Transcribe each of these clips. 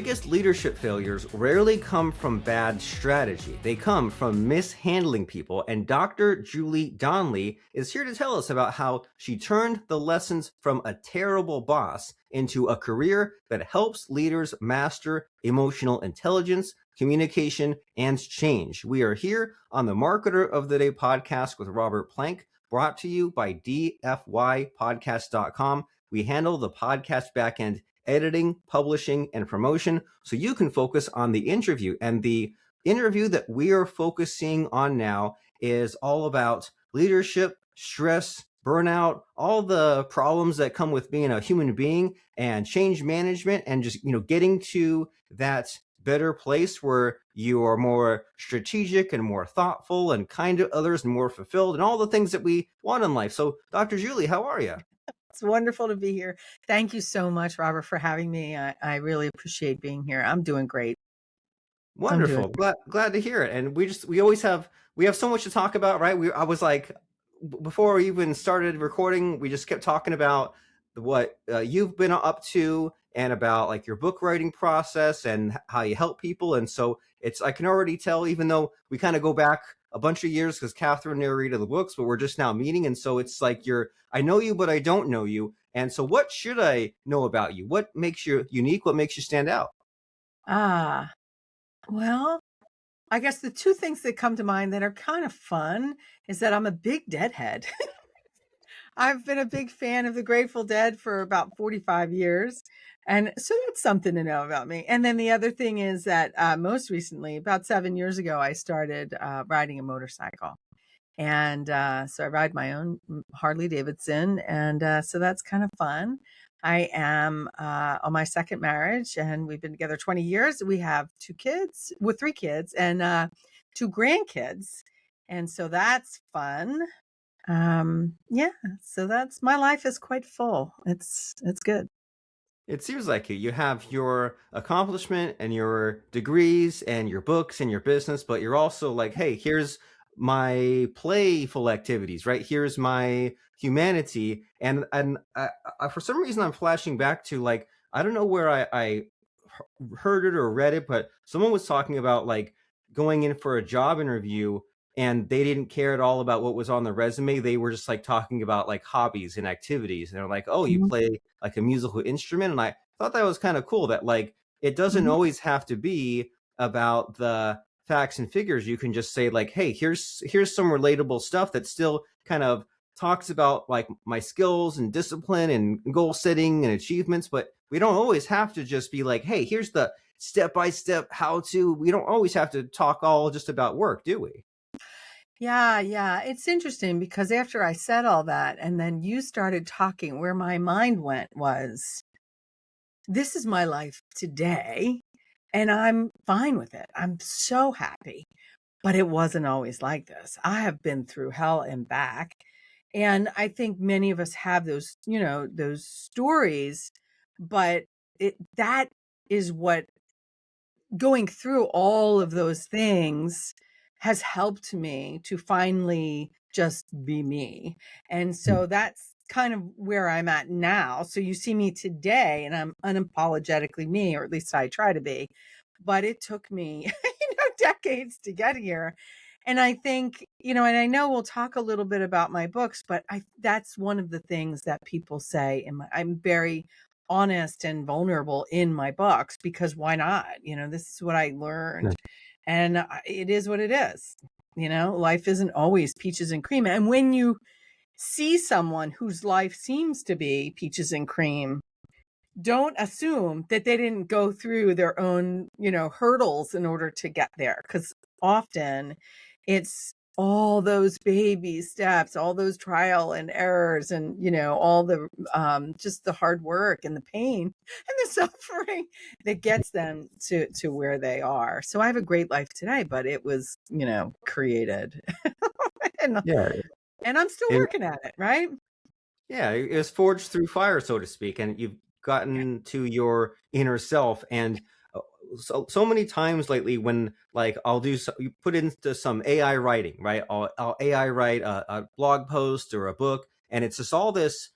biggest leadership failures rarely come from bad strategy. They come from mishandling people. And Dr. Julie Donley is here to tell us about how she turned the lessons from a terrible boss into a career that helps leaders master emotional intelligence, communication, and change. We are here on the Marketer of the Day podcast with Robert Plank, brought to you by DFYpodcast.com. We handle the podcast backend editing, publishing, and promotion, so you can focus on the interview. And the interview that we are focusing on now is all about leadership, stress, burnout, all the problems that come with being a human being, and change management, and just, getting to that better place where you are more strategic and more thoughtful and kind to others and more fulfilled and all the things that we want in life. So, Dr. Julie, how are you? It's wonderful to be here. Thank you so much, Robert, for having me. I really appreciate being here. I'm doing great. Wonderful. Glad to hear it. And we have so much to talk about, right? I was like, before we even started recording, we just kept talking about what you've been up to and about like your book writing process and how you help people. And so I can already tell, even though we kind of go back a bunch of years because Catherine narrated the books, but we're just now meeting. And so it's like I know you, but I don't know you. And so what should I know about you? What makes you unique? What makes you stand out? Well, I guess the two things that come to mind that are kind of fun is that I'm a big Deadhead. I've been a big fan of the Grateful Dead for about 45 years. And so that's something to know about me. And then the other thing is that most recently, about 7 years ago, I started riding a motorcycle. And so I ride my own Harley Davidson. And so that's kind of fun. I am on my second marriage, and we've been together 20 years. We have three kids and 2 grandkids. And so that's fun. So my life is quite full. It's good. It seems like you have your accomplishment and your degrees and your books and your business, but you're also like, hey, here's my playful activities, right? Here's my humanity. And for some reason, I'm flashing back to like, I don't know where I heard it or read it, but someone was talking about like going in for a job interview and they didn't care at all about what was on the resume. They were just like talking about like hobbies and activities. And they're like, oh, you play like a musical instrument. And I thought that was kind of cool that like, it doesn't always have to be about the facts and figures. You can just say like, hey, here's some relatable stuff that still kind of talks about like my skills and discipline and goal setting and achievements. But we don't always have to just be like, hey, here's the step-by-step how to. We don't always have to talk all just about work, do we? Yeah. It's interesting because after I said all that and then you started talking, where my mind went was, this is my life today and I'm fine with it. I'm so happy, but it wasn't always like this. I have been through hell and back. And I think many of us have those stories, but that is what going through all of those things has helped me to finally just be me. And so that's kind of where I'm at now. So you see me today and I'm unapologetically me, or at least I try to be, but it took me, decades to get here. And I think, and I know we'll talk a little bit about my books, but that's one of the things that people say. I'm very honest and vulnerable in my books because why not? This is what I learned. And it is what it is. Life isn't always peaches and cream. And when you see someone whose life seems to be peaches and cream, don't assume that they didn't go through their own, hurdles in order to get there. Because often it's all those baby steps, all those trial and errors and, all the just the hard work and the pain and the suffering that gets them to where they are. So I have a great life today, but it was, created. and I'm still working at it, right? Yeah, it was forged through fire, so to speak, and you've gotten to your inner self. And so many times lately when like you put into some AI writing, right? I'll AI write a blog post or a book, and it's just all this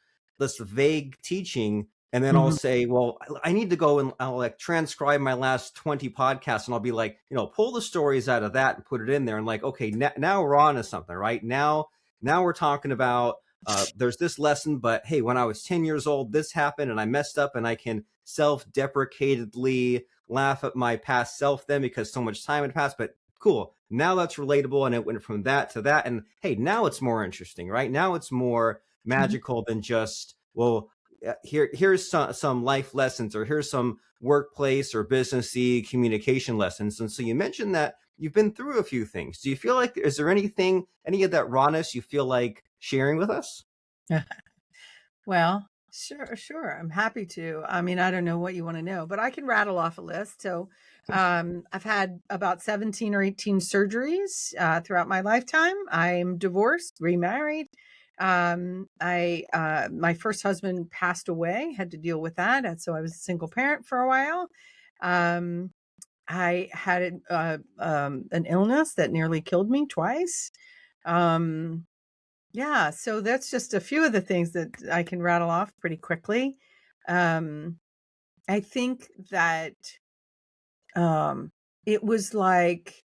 vague teaching And then I'll Mhm. say, well, I need to go and I'll like transcribe my last 20 podcasts, and I'll be like, pull the stories out of that and put it in there. And like, okay, now we're on to something, right? Now we're talking about there's this lesson, but hey, when I was 10 years old, this happened and I messed up, and I can self-deprecatedly laugh at my past self then because so much time had passed. But cool, now that's relatable, and it went from that to that. And hey, now it's more interesting, right? Now it's more Mhm. magical than just, well, here's some life lessons, or here's some workplace or businessy communication lessons. And so you mentioned that you've been through a few things. Do you feel like, is there any of that rawness you feel like sharing with us? Well, sure, sure. I'm happy to. I mean, I don't know what you want to know, but I can rattle off a list. So, I've had about 17 or 18 surgeries throughout my lifetime. I'm divorced, remarried. My first husband passed away, had to deal with that. And so I was a single parent for a while. Um, I had an illness that nearly killed me twice. Um, yeah, so that's just a few of the things that I can rattle off pretty quickly. Um, I think that um, it was like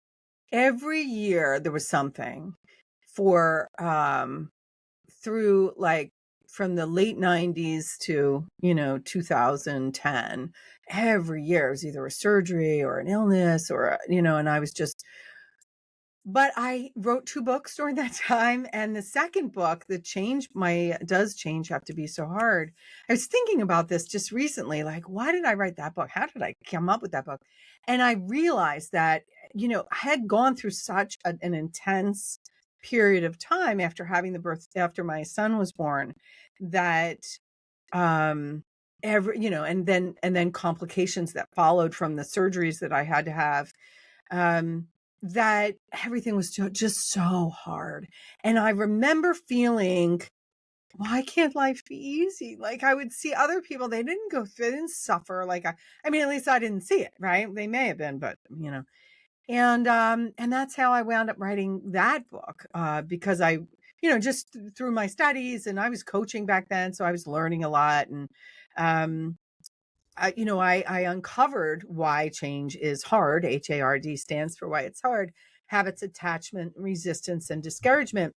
every year there was something for through like from the late 90s to 2010. Every year it was either a surgery or an illness or and I was just, but I wrote 2 books during that time, and the second book that changed my Does Change Have to Be So Hard? I was thinking about this just recently, like, why did I write that book? How did I come up with that book? And I realized that, I had gone through such an intense period of time after having the birth after my son was born, that, um, and then complications that followed from the surgeries that I had to have, um, that everything was just so hard. And I remember feeling, why can't life be easy? Like I would see other people, they didn't suffer. Like I mean, at least I didn't see it, right? They may have been, but and that's how I wound up writing that book, because I, just through my studies, and I was coaching back then. So I was learning a lot. And, um, I uncovered why change is hard. H.A.R.D stands for why it's hard: habits, attachment, resistance, and discouragement.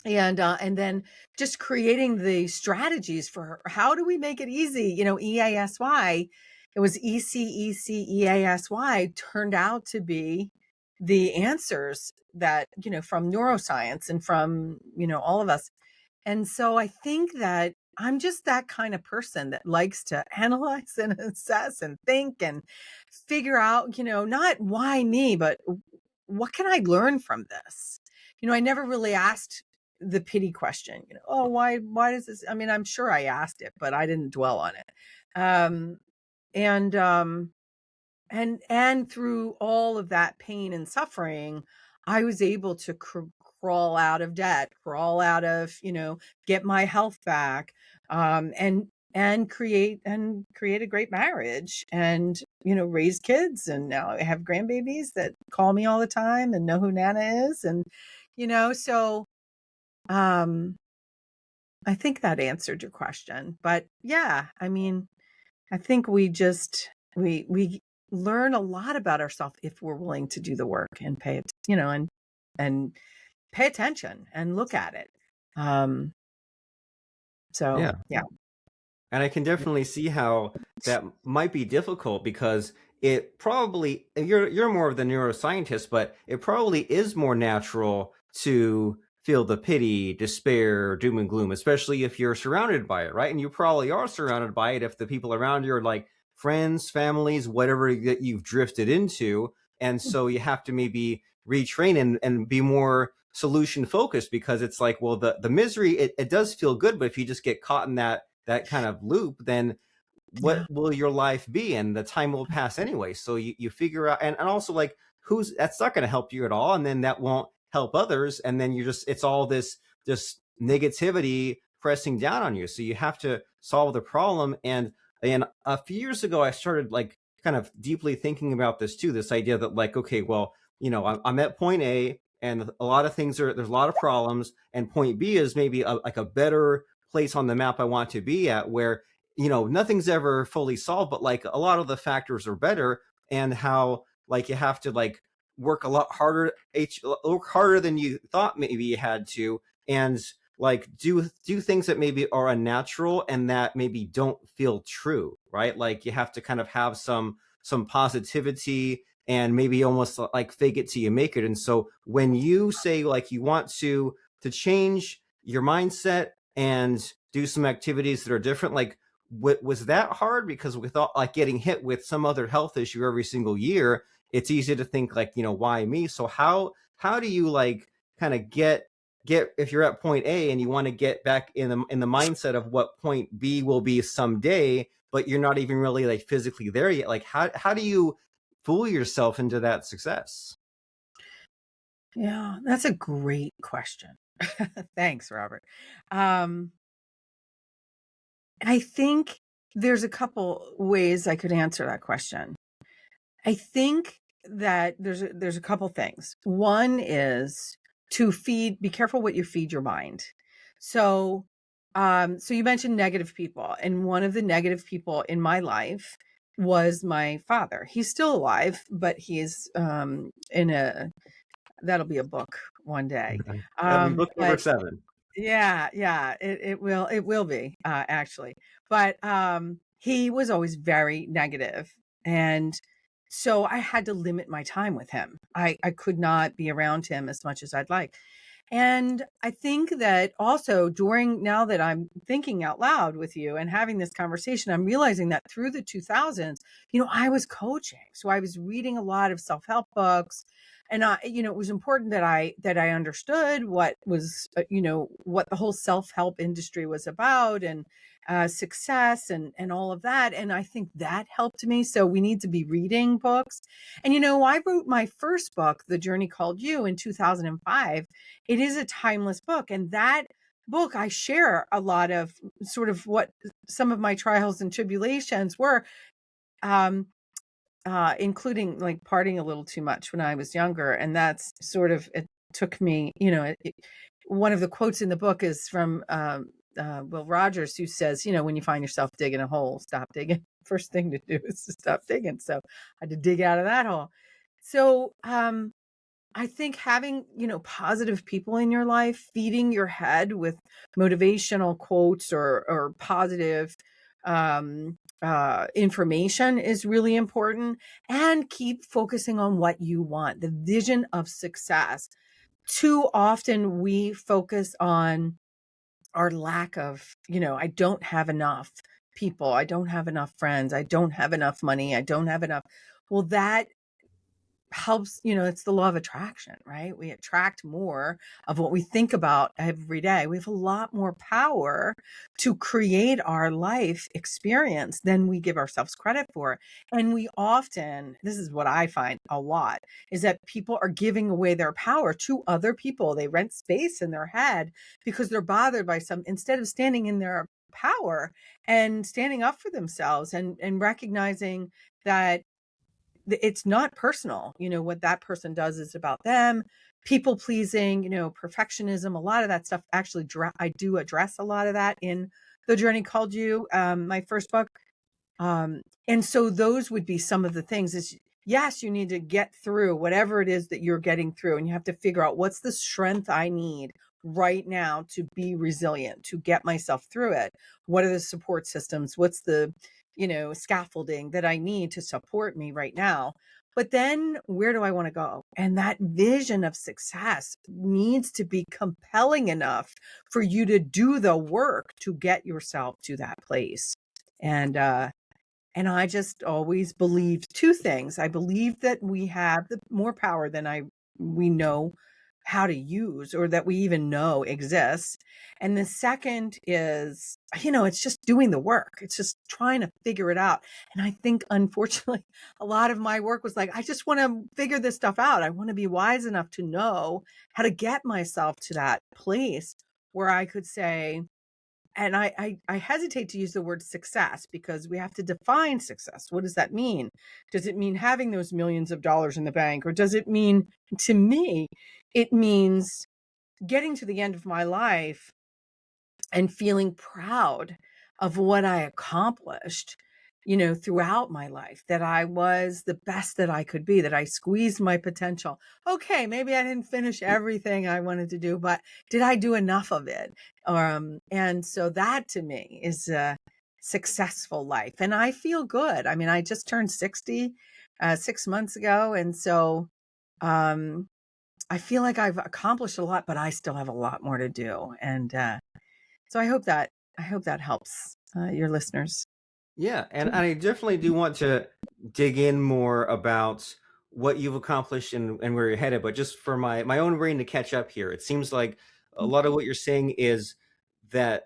And then just creating the strategies for how do we make it easy? E.A.S.Y. It was E.C.E.C.E.A.S.Y. turned out to be the answers that, from neuroscience and from, all of us. And so I think that I'm just that kind of person that likes to analyze and assess and think and figure out, not why me, but what can I learn from this? I never really asked the pity question, oh, why does this? I mean, I'm sure I asked it, but I didn't dwell on it. Um, and and through all of that pain and suffering, I was able to crawl out of debt, crawl out of, get my health back, and create a great marriage, and raise kids, and now I have grandbabies that call me all the time and know who Nana is. And so um I think that answered your question. But yeah, I mean, I think we learn a lot about ourselves if we're willing to do the work and pay it, and pay attention and look at it. Um, so Yeah. yeah. And I can definitely see how that might be difficult, because it probably, you're more of the neuroscientist, but it probably is more natural to feel the pity, despair, doom and gloom, especially if you're surrounded by it, right? And you probably are surrounded by it if the people around you are like friends, families, whatever that you've drifted into. And so you have to maybe retrain and be more solution focused, because it's like, well, the misery, it does feel good, but if you just get caught in that kind of loop, then what Yeah. will your life be? And the time will pass anyway. So you figure out, and also like, who's, that's not going to help you at all. And then that won't help others. And then it's all this negativity pressing down on you. So you have to solve the problem. And a few years ago, I started like kind of deeply thinking about this too, this idea that like, okay, well, I'm at point A, and a lot of things there's a lot of problems, and point B is maybe like a better place on the map I want to be at, where nothing's ever fully solved, but like a lot of the factors are better, and how like you have to like work a lot harder, work harder than you thought maybe you had to, and like do things that maybe are unnatural and that maybe don't feel true, right? Like you have to kind of have some positivity and maybe almost like fake it till you make it. And so when you say like you want to change your mindset and do some activities that are different, like was that hard? Because without like getting hit with some other health issue every single year, it's easy to think like, why me? So how do you like kind of get if you're at point A and you want to get back in the mindset of what point B will be someday, but you're not even really like physically there yet? Like how do you fool yourself into that success? Yeah, that's a great question. Thanks, Robert. Um, I think there's a couple ways I could answer that question. I think that there's a couple things. One is to be careful what you feed your mind. So, so you mentioned negative people, and one of the negative people in my life was my father. He's still alive, but he's in a that'll be a book one day. That'd be book number But 7. yeah, yeah, it will be, actually. But, he was always very negative, and so I had to limit my time with him. I could not be around him as much as I'd like. And I think that also now that I'm thinking out loud with you and having this conversation, I'm realizing that through the 2000s, I was coaching. So I was reading a lot of self-help books, and it was important that I understood what was, what the whole self-help industry was about, and success and all of that. And I think that helped me. So we need to be reading books. And I wrote my first book, The Journey Called You, in 2005. It is a timeless book. And that book, I share a lot of sort of what some of my trials and tribulations were, um, including like partying a little too much when I was younger. And that's sort of, it took me, one of the quotes in the book is from Will Rogers, who says, when you find yourself digging a hole, stop digging. First thing to do is to stop digging. So I had to dig out of that hole. So, I think having, positive people in your life, feeding your head with motivational quotes or positive information is really important, and keep focusing on what you want, the vision of success. Too often we focus on our lack of, I don't have enough people. I don't have enough friends. I don't have enough money. I don't have enough. Well, that helps, it's the law of attraction, right? We attract more of what we think about every day. We have a lot more power to create our life experience than we give ourselves credit for. And we often, this is what I find a lot, is that people are giving away their power to other people. They rent space in their head because they're bothered by instead of standing in their power and standing up for themselves, and recognizing that it's not personal. What that person does is about them. People pleasing, perfectionism, a lot of that stuff. Actually, I do address a lot of that in The Journey Called You, my first book. And so those would be some of the things. Is yes, you need to get through whatever it is that you're getting through, and you have to figure out what's the strength I need right now to be resilient, to get myself through it. What are the support systems? What's the scaffolding that I need to support me right now? But then where do I want to go? And that vision of success needs to be compelling enough for you to do the work to get yourself to that place. And I just always believed two things. I believe that we have more power than we know how to use, or that we even know exists. And the second is, it's just doing the work. It's just trying to figure it out. And I think, unfortunately, a lot of my work was like, I just want to figure this stuff out. I want to be wise enough to know how to get myself to that place where I could say, and I hesitate to use the word success, because we have to define success. What does that mean? Does it mean having those millions of dollars in the bank? Or does it mean, to me, it means getting to the end of my life and feeling proud of what I accomplished, throughout my life, that I was the best that I could be, that I squeezed my potential. Okay, maybe I didn't finish everything I wanted to do, but did I do enough of it? And so that to me is a successful life. And I feel good. I mean, I just turned 60 6 months ago. And so um, I feel like I've accomplished a lot, but I still have a lot more to do. And so I hope that helps your listeners. Yeah, and Too. I definitely do want to dig in more about what you've accomplished and where you're headed. But just for my own brain to catch up here, it seems like a lot of what you're saying is that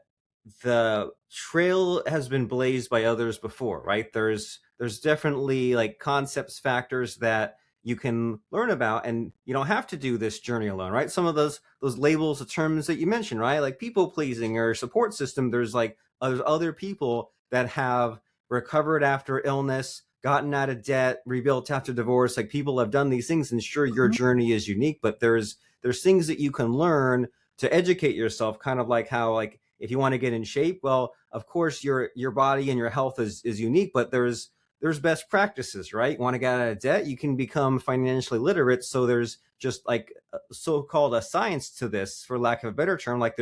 the trail has been blazed by others before, right? There's definitely like concepts, factors that you can learn about, and you don't have to do this journey alone, right? Some of those labels, the terms that you mentioned, right? Like people pleasing or support system. There's other people that have recovered after illness, gotten out of debt, rebuilt after divorce. Like people have done these things, and sure, your Mhm. journey is unique, but there's things that you can learn to educate yourself. Kind of like how, like, if you want to get in shape, well, of course your body and your health is unique, but there's best practices, right? You want to get out of debt, you can become financially literate. So there's just like a so-called a science to this, for lack of a better term. Like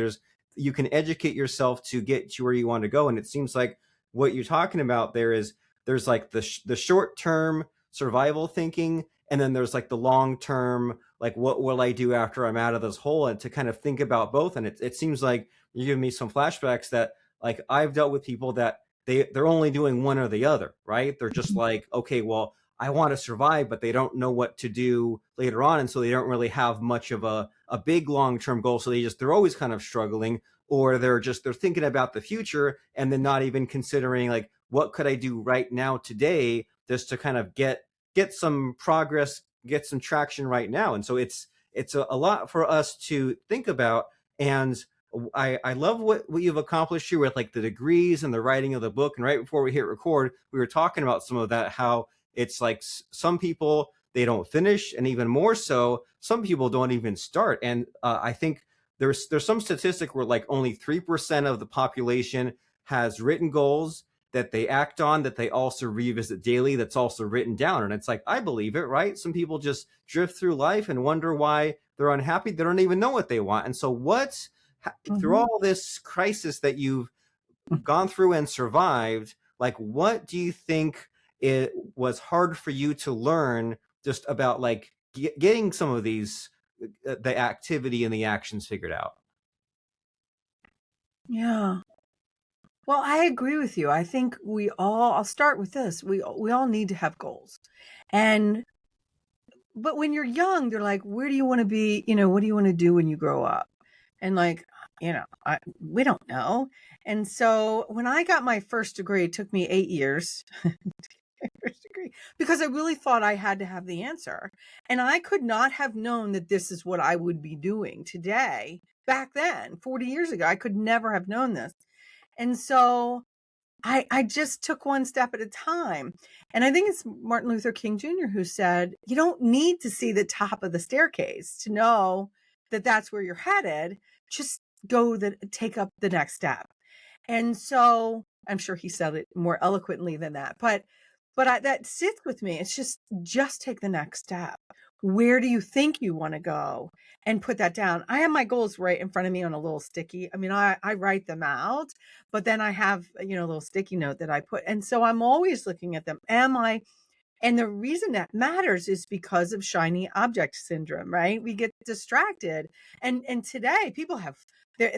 you can educate yourself to get to where you want to go. And it seems like what you're talking about there is there's like the short term survival thinking, and then there's like the long term, like what will I do after I'm out of this hole, and to kind of think about both. And it seems like you're giving me some flashbacks that, like, I've dealt with people that they're only doing one or the other, right? They're just like, okay, well, I want to survive, but they don't know what to do later on, and so they don't really have much of a big long term goal. So they're always kind of struggling, or they're thinking about the future and then not even considering, like, what could I do right now today just to kind of get some progress, get some traction right now. And so it's a lot for us to think about. And I love what you've accomplished here with like the degrees and the writing of the book. And right before we hit record, we were talking about some of that, how it's like some people, they don't finish, and even more so, some people don't even start. And I think there's some statistic where like only 3% of the population has written goals that they act on, that they also revisit daily, that's also written down. And it's like, I believe it, right? Some people just drift through life and wonder why they're unhappy. They don't even know what they want. And so through Mhm. all this crisis that you've gone through and survived, like, what do you think it was hard for you to learn, just about like getting some of these the activity and the actions figured out? Yeah. Well, I agree with you. I think I'll start with this. We all need to have goals. And but when you're young, they're like, where do you want to be? What do you want to do when you grow up? And like, we don't know. And so when I got my first degree, it took me 8 years to get my first degree, because I really thought I had to have the answer. And I could not have known that this is what I would be doing today. Back then, 40 years ago, I could never have known this. And so I just took one step at a time. And I think it's Martin Luther King Jr. who said, you don't need to see the top of the staircase to know that that's where you're headed. Just take up the next step. And so I'm sure he said it more eloquently than that, but that sits with me. It's just take the next step. Where do you think you want to go? And put that down. I have my goals right in front of me on a little sticky. I mean, I write them out, but then I have, a little sticky note that I put. And so I'm always looking at them. And the reason that matters is because of shiny object syndrome, right? We get distracted. And today people have their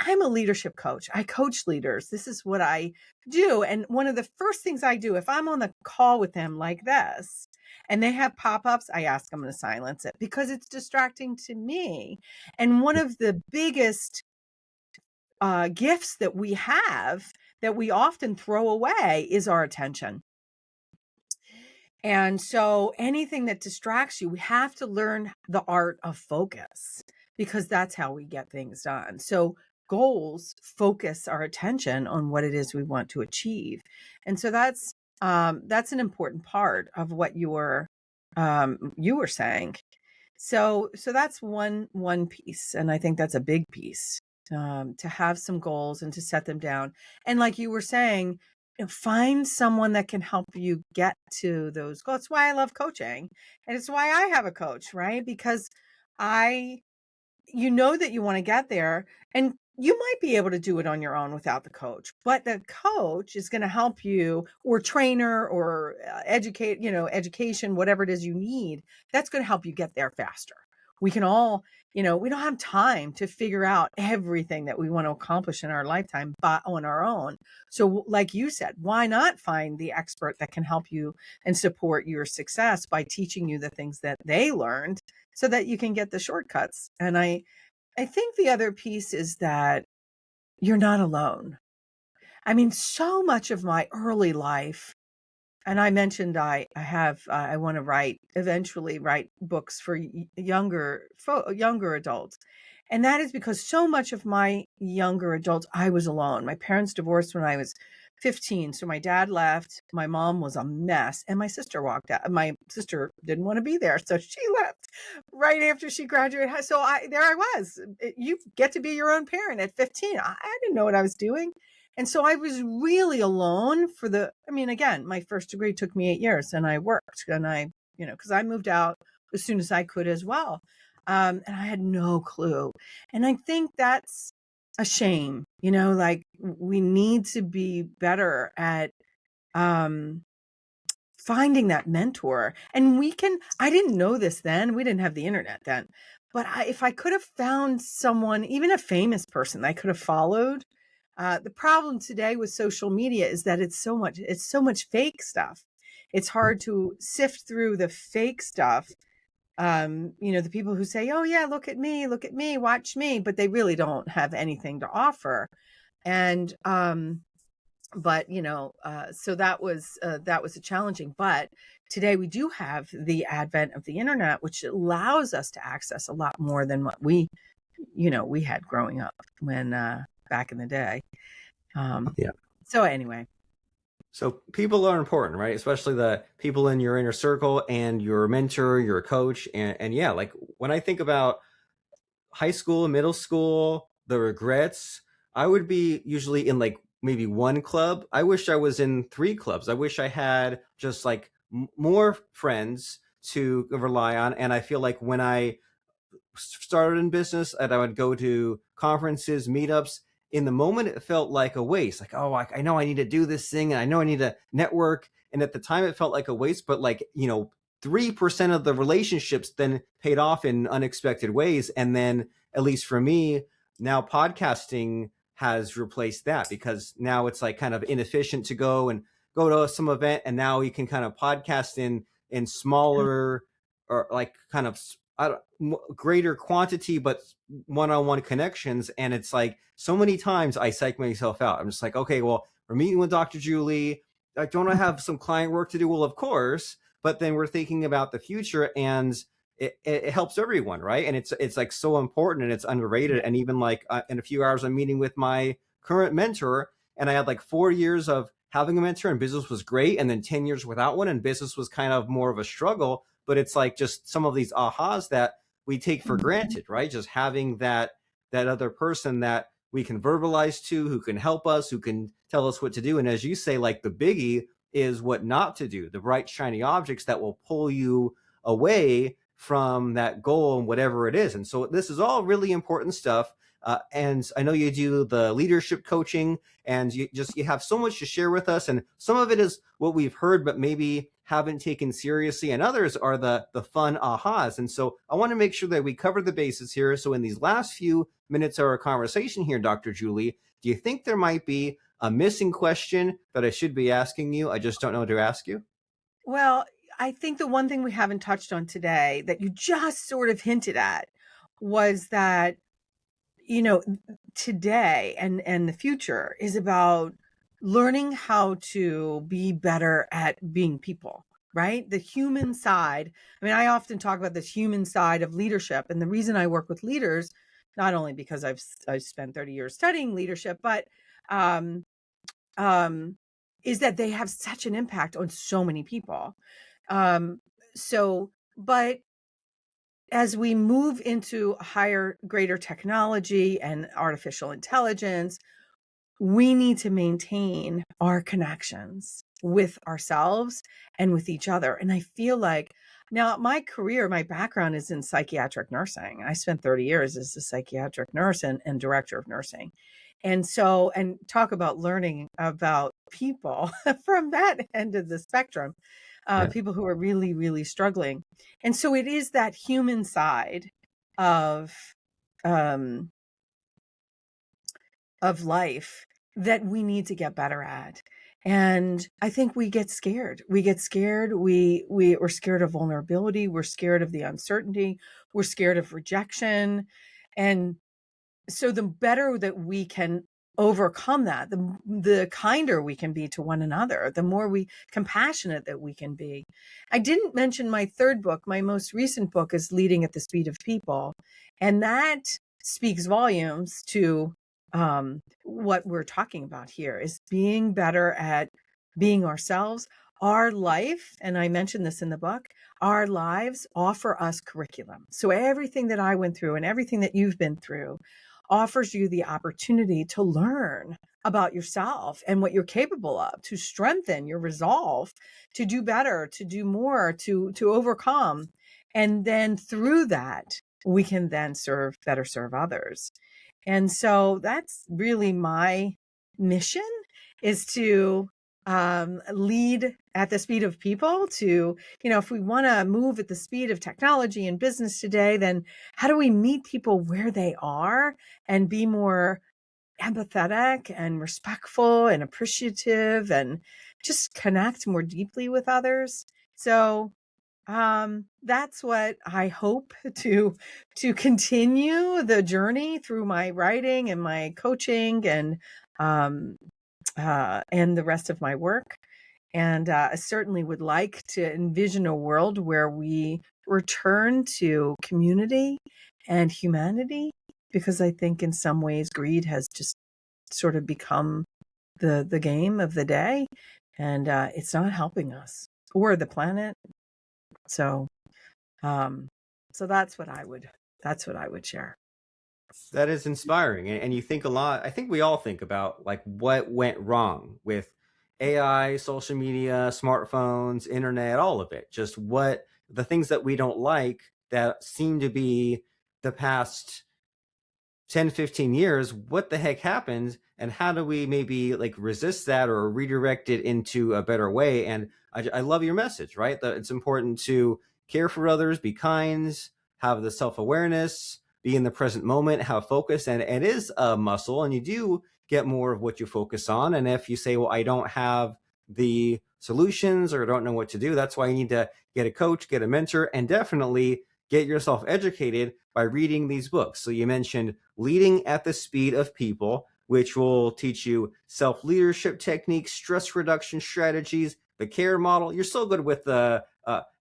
I'm a leadership coach. I coach leaders. This is what I do. And one of the first things I do, if I'm on the call with them like this and they have pop-ups, I ask them to silence it because it's distracting to me. And one of the biggest gifts that we have that we often throw away is our attention. And so anything that distracts you, we have to learn the art of focus because that's how we get things done. So goals focus our attention on what it is we want to achieve. And so that's an important part of what you were saying. So that's one piece, and I think that's a big piece. to have some goals and to set them down. And like you were saying, find someone that can help you get to those goals. That's why I love coaching. And it's why I have a coach, right? Because I you know that you want to get there, and you might be able to do it on your own without the coach, but the coach is going to help you, or trainer, or education, whatever it is you need, that's going to help you get there faster. We can all, we don't have time to figure out everything that we want to accomplish in our lifetime but on our own. So like you said, why not find the expert that can help you and support your success by teaching you the things that they learned, so that you can get the shortcuts. And I think the other piece is that you're not alone. I mean, so much of my early life, and I mentioned I want to eventually write books for younger adults. And that is because so much of my younger adults, I was alone. My parents divorced when I was 15. So my dad left. My mom was a mess. And my sister walked out. My sister didn't want to be there. So she left right after she graduated. So there I was. You get to be your own parent at 15. I didn't know what I was doing. And so I was really alone again, my first degree took me 8 years, and I worked, and because I moved out as soon as I could as well. And I had no clue. And I think that's a shame, like we need to be better at, finding that mentor. And I didn't know this then. We didn't have the internet then, but if I could have found someone, even a famous person I could have followed. The problem today with social media is that it's so much fake stuff. It's hard to sift through the fake stuff. The people who say, "Oh yeah, look at me, watch me," but they really don't have anything to offer. And but so that was a challenging. But today we do have the advent of the internet, which allows us to access a lot more than what we had growing up when back in the day. Yeah. So anyway, So people are important, right? Especially the people in your inner circle and your mentor, your coach. And yeah, like when I think about high school, middle school, the regrets, I would be usually in like maybe one club. I wish I was in 3 clubs. I wish I had just like more friends to rely on. And I feel like when I started in business and I would go to conferences, meetups, in the moment it felt like a waste. Like, oh, I know I need to do this thing and I know I need to network. And at the time it felt like a waste, but 3% of the relationships then paid off in unexpected ways. And then, at least for me, now podcasting has replaced that, because now it's like kind of inefficient to go to some event, and now you can kind of podcast in smaller, or like kind of greater quantity but one-on-one connections. And it's like so many times I psych myself out. I'm just like, okay, well, we're meeting with Dr. Julie. Like, don't I have some client work to do? Well, of course, but then we're thinking about the future, and it helps everyone, right? And it's like so important, and it's underrated. And even like in a few hours I'm meeting with my current mentor, and I had like 4 years of having a mentor, and business was great, and then 10 years without one, and business was kind of more of a struggle. But it's like just some of these ahas that we take for granted, right? Just having that other person that we can verbalize to, who can help us, who can tell us what to do. And as you say, like the biggie is what not to do, the bright shiny objects that will pull you away from that goal and whatever it is. And so this is all really important stuff. And I know you do the leadership coaching, and you have so much to share with us. And some of it is what we've heard, but maybe haven't taken seriously, and others are the fun ahas. And so I want to make sure that we cover the bases here. So in these last few minutes of our conversation here, Dr. Julie, do you think there might be a missing question that I should be asking you? I just don't know what to ask you. well, I think the one thing we haven't touched on today that you just sort of hinted at was that, you know, today and the future is about learning how to be better at being people, right? The human side. I mean, I often talk about this human side of leadership. And the reason I work with leaders, not only because I've spent 30 years studying leadership, but um, um, is that they have such an impact on so many people. Um, so, but as we move into higher, greater technology and artificial intelligence, we need to maintain our connections with ourselves and with each other. And I feel like now my career, my background is in psychiatric nursing. I spent 30 years as a psychiatric nurse and director of nursing. And so, and talk about learning about people from that end of the spectrum, Yeah. people who are really, really struggling. And so it is that human side of, um, of life that we need to get better at. And I think we get scared. We get scared. We're scared of vulnerability. We're scared of the uncertainty. We're scared of rejection. And so the better that we can overcome that, the kinder we can be to one another, the more compassionate that we can be. I didn't mention my third book. My most recent book is Leading at the Speed of People. And that speaks volumes to what we're talking about here, is being better at being ourselves. Our life, and I mentioned this in the book, our lives offer us curriculum. So everything that I went through and everything that you've been through offers you the opportunity to learn about yourself and what you're capable of, to strengthen your resolve, to do better, to do more, to overcome. And then through that, we can then better serve others. And so that's really my mission, is to lead at the speed of people. To, if we want to move at the speed of technology and business today, then how do we meet people where they are and be more empathetic and respectful and appreciative and just connect more deeply with others? So that's what I hope to continue the journey through my writing and my coaching um and the rest of my work. And I certainly would like to envision a world where we return to community and humanity, because I think in some ways greed has just sort of become the game of the day, and it's not helping us or the planet. So um, so that's what I would share. That is inspiring. And you think a lot, I think we all think about like what went wrong with AI, social media, smartphones, internet, all of it. Just what the things that we don't like that seem to be the past 10, 15 years, what the heck happened, and how do we maybe like resist that or redirect it into a better way? And I love your message, right? That it's important to care for others, be kind, have the self-awareness, be in the present moment, have focus. And it is a muscle, and you do get more of what you focus on. And if you say, well, I don't have the solutions or don't know what to do, that's why you need to get a coach, get a mentor, and definitely get yourself educated by reading these books. So you mentioned Leading at the Speed of People, which will teach you self-leadership techniques, stress reduction strategies, the C.A.R.E model. You're so good with the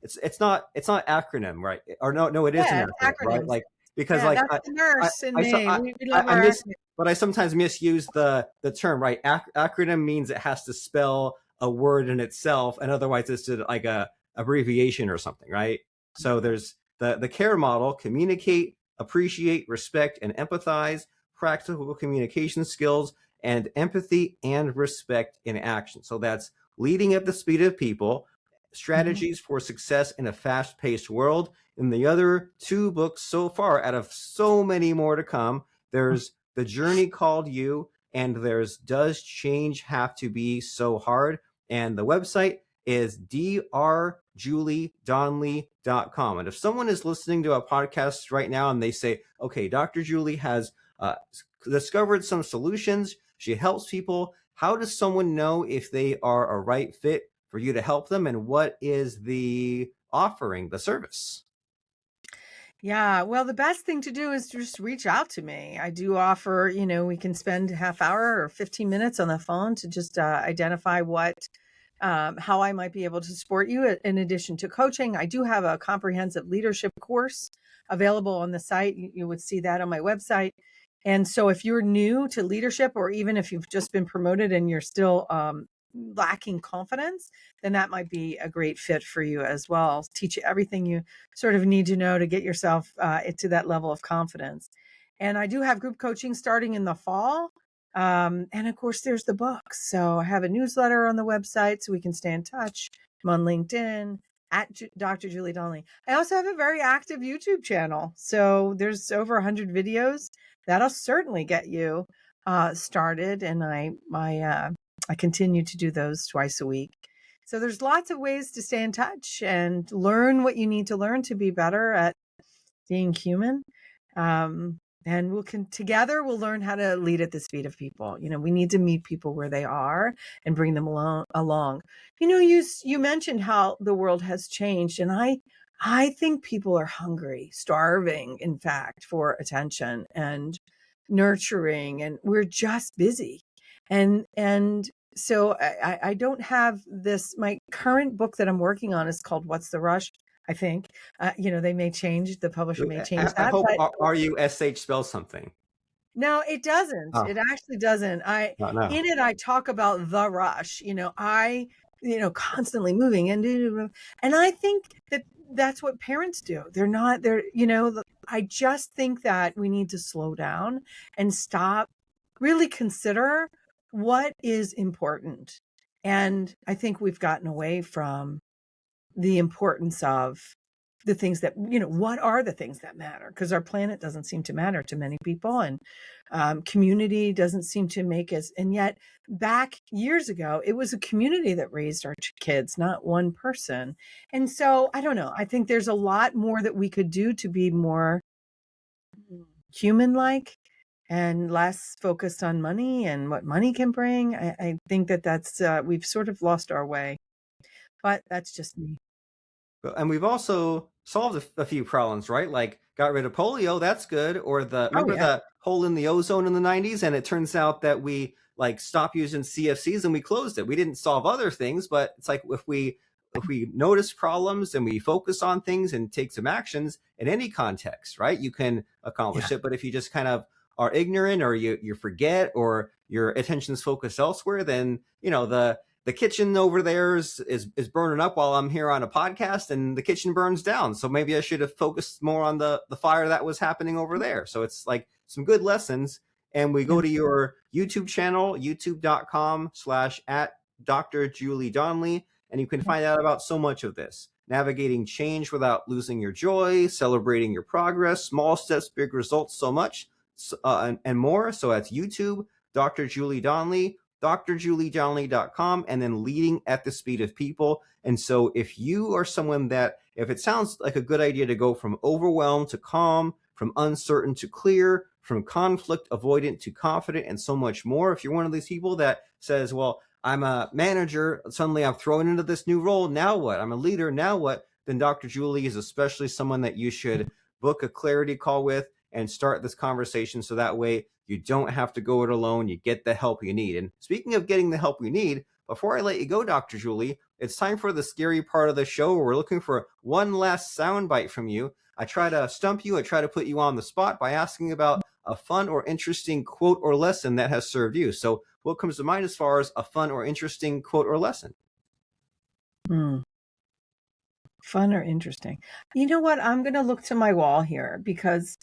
it's not acronym, right? Or no, it is an Yeah, acronym, right? acronyms. Like, because Yeah, like that's the nurse in I, so- me. We love I our miss, acronyms. but I sometimes misuse the term, right? Acronym means it has to spell a word in itself, and otherwise it's just like a abbreviation or something, right? So there's the C.A.R.E model: communicate, appreciate, respect, and empathize, practical communication skills, and empathy and respect in action. So that's leading at the speed of people, Mhm. strategies for success in a fast-paced world. In the other two books so far, out of so many more to come, there's The Journey Called You, and there's Does Change Have to Be So Hard? And the website is drjuliedonley.com. And if someone is listening to a podcast right now and they say, okay, Dr. Julie has discovered some solutions, she helps people, how does someone know if they are a right fit for you to help them? And what is the offering, the service? Yeah, well, the best thing to do is just reach out to me. I do offer, we can spend a half hour or 15 minutes on the phone to just identify how I might be able to support you. In addition to coaching, I do have a comprehensive leadership course available on the site. You would see that on my website. And so if you're new to leadership, or even if you've just been promoted and you're still lacking confidence, then that might be a great fit for you as well. Teach you everything you sort of need to know to get yourself into that level of confidence. And I do have group coaching starting in the fall. And of course, there's the books. So I have a newsletter on the website so we can stay in touch. I'm on LinkedIn at Dr. Julie Donley. I also have a very active YouTube channel. So there's over 100 videos. That'll certainly get you started. And I continue to do those twice a week. So there's lots of ways to stay in touch and learn what you need to learn to be better at being human. And together we'll learn how to lead at the speed of people. We need to meet people where they are and bring them along. You mentioned how the world has changed, and I think people are hungry, starving, in fact, for attention and nurturing, and we're just busy. And so I don't have this. My current book that I'm working on is called What's the Rush? I think, they may change, the publisher may change I that, hope but R-U-S-H spells something. no, it doesn't. Oh, It actually doesn't. no. In it, I talk about the rush. Constantly moving and I think that that's what parents do. I just think that we need to slow down and stop, really consider what is important. And I think we've gotten away from the importance of the things that, what are the things that matter? Because our planet doesn't seem to matter to many people, and community doesn't seem to make us. And yet, back years ago, it was a community that raised our kids, not one person. And so, I don't know. I think there's a lot more that we could do to be more human-like and less focused on money and what money can bring. I think that's we've sort of lost our way, but that's just me. And we've also solved a few problems, right? Like got rid of polio, that's good. Or Oh remember yeah. the hole in the ozone in the 90s? And it turns out that we like stopped using CFCs and we closed it. We didn't solve other things, but it's like if we notice problems and we focus on things and take some actions in any context, right? You can accomplish Yeah. it. But if you just kind of are ignorant or you forget or your attention's focused elsewhere, then the kitchen over there is burning up while I'm here on a podcast and the kitchen burns down. So maybe I should have focused more on the fire that was happening over there. So it's like some good lessons. And we go to your YouTube channel, youtube.com/at Dr. Julie Donley, and you can find out about so much of this. Navigating change without losing your joy, celebrating your progress, small steps, big results, so much, and more. So that's YouTube, Dr. Julie Donley, drjuliedonley.com, and then leading at the speed of people. And so if you are someone if it sounds like a good idea to go from overwhelmed to calm, from uncertain to clear, from conflict avoidant to confident, and so much more, if you're one of these people that says, well, I'm a manager, suddenly I'm thrown into this new role, now what? I'm a leader, now what? Then Dr. Julie is especially someone that you should book a clarity call with and start this conversation so that way you don't have to go it alone. You get the help you need. And speaking of getting the help you need, before I let you go, Dr. Julie, it's time for the scary part of the show where we're looking for one last soundbite from you. I try to stump you. I try to put you on the spot by asking about a fun or interesting quote or lesson that has served you. So what comes to mind as far as a fun or interesting quote or lesson? Fun or interesting? You know what? I'm going to look to my wall here because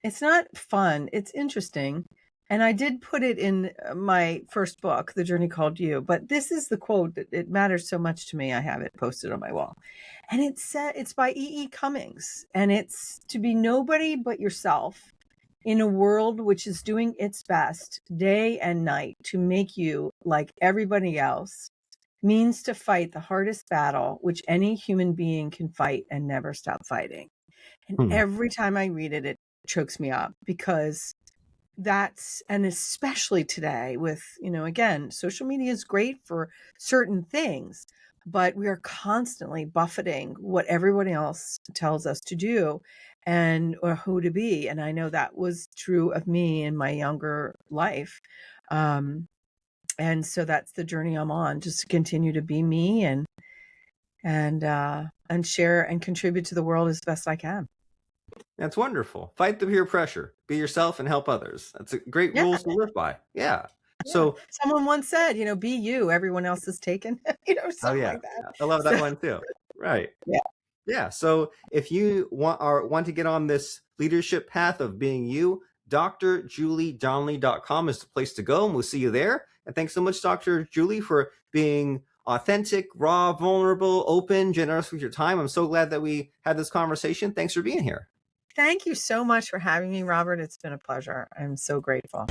it's not fun. It's interesting. And I did put it in my first book, The Journey Called You. But this is the quote that it matters so much to me. I have it posted on my wall. And it's by E.E. Cummings. And it's to be nobody but yourself in a world which is doing its best day and night to make you like everybody else means to fight the hardest battle which any human being can fight and never stop fighting. And every time I read it, it chokes me up because and especially today with, again, social media is great for certain things, but we are constantly buffeting what everyone else tells us to do or who to be. And I know that was true of me in my younger life. And so that's the journey I'm on, just to continue to be me and share and contribute to the world as best I can. That's wonderful. Fight the peer pressure. Be yourself and help others. That's a great Yeah. rules to live by. Yeah. Yeah. So, Someone once said, be you, everyone else is taken, oh something yeah, like that. I love that So, one too. Right. yeah. Yeah. So if you want to get on this leadership path of being you, drjuliedonley.com is the place to go, and we'll see you there. And thanks so much, Dr. Julie, for being authentic, raw, vulnerable, open, generous with your time. I'm so glad that we had this conversation. Thanks for being here. Thank you so much for having me, Robert. It's been a pleasure. I'm so grateful.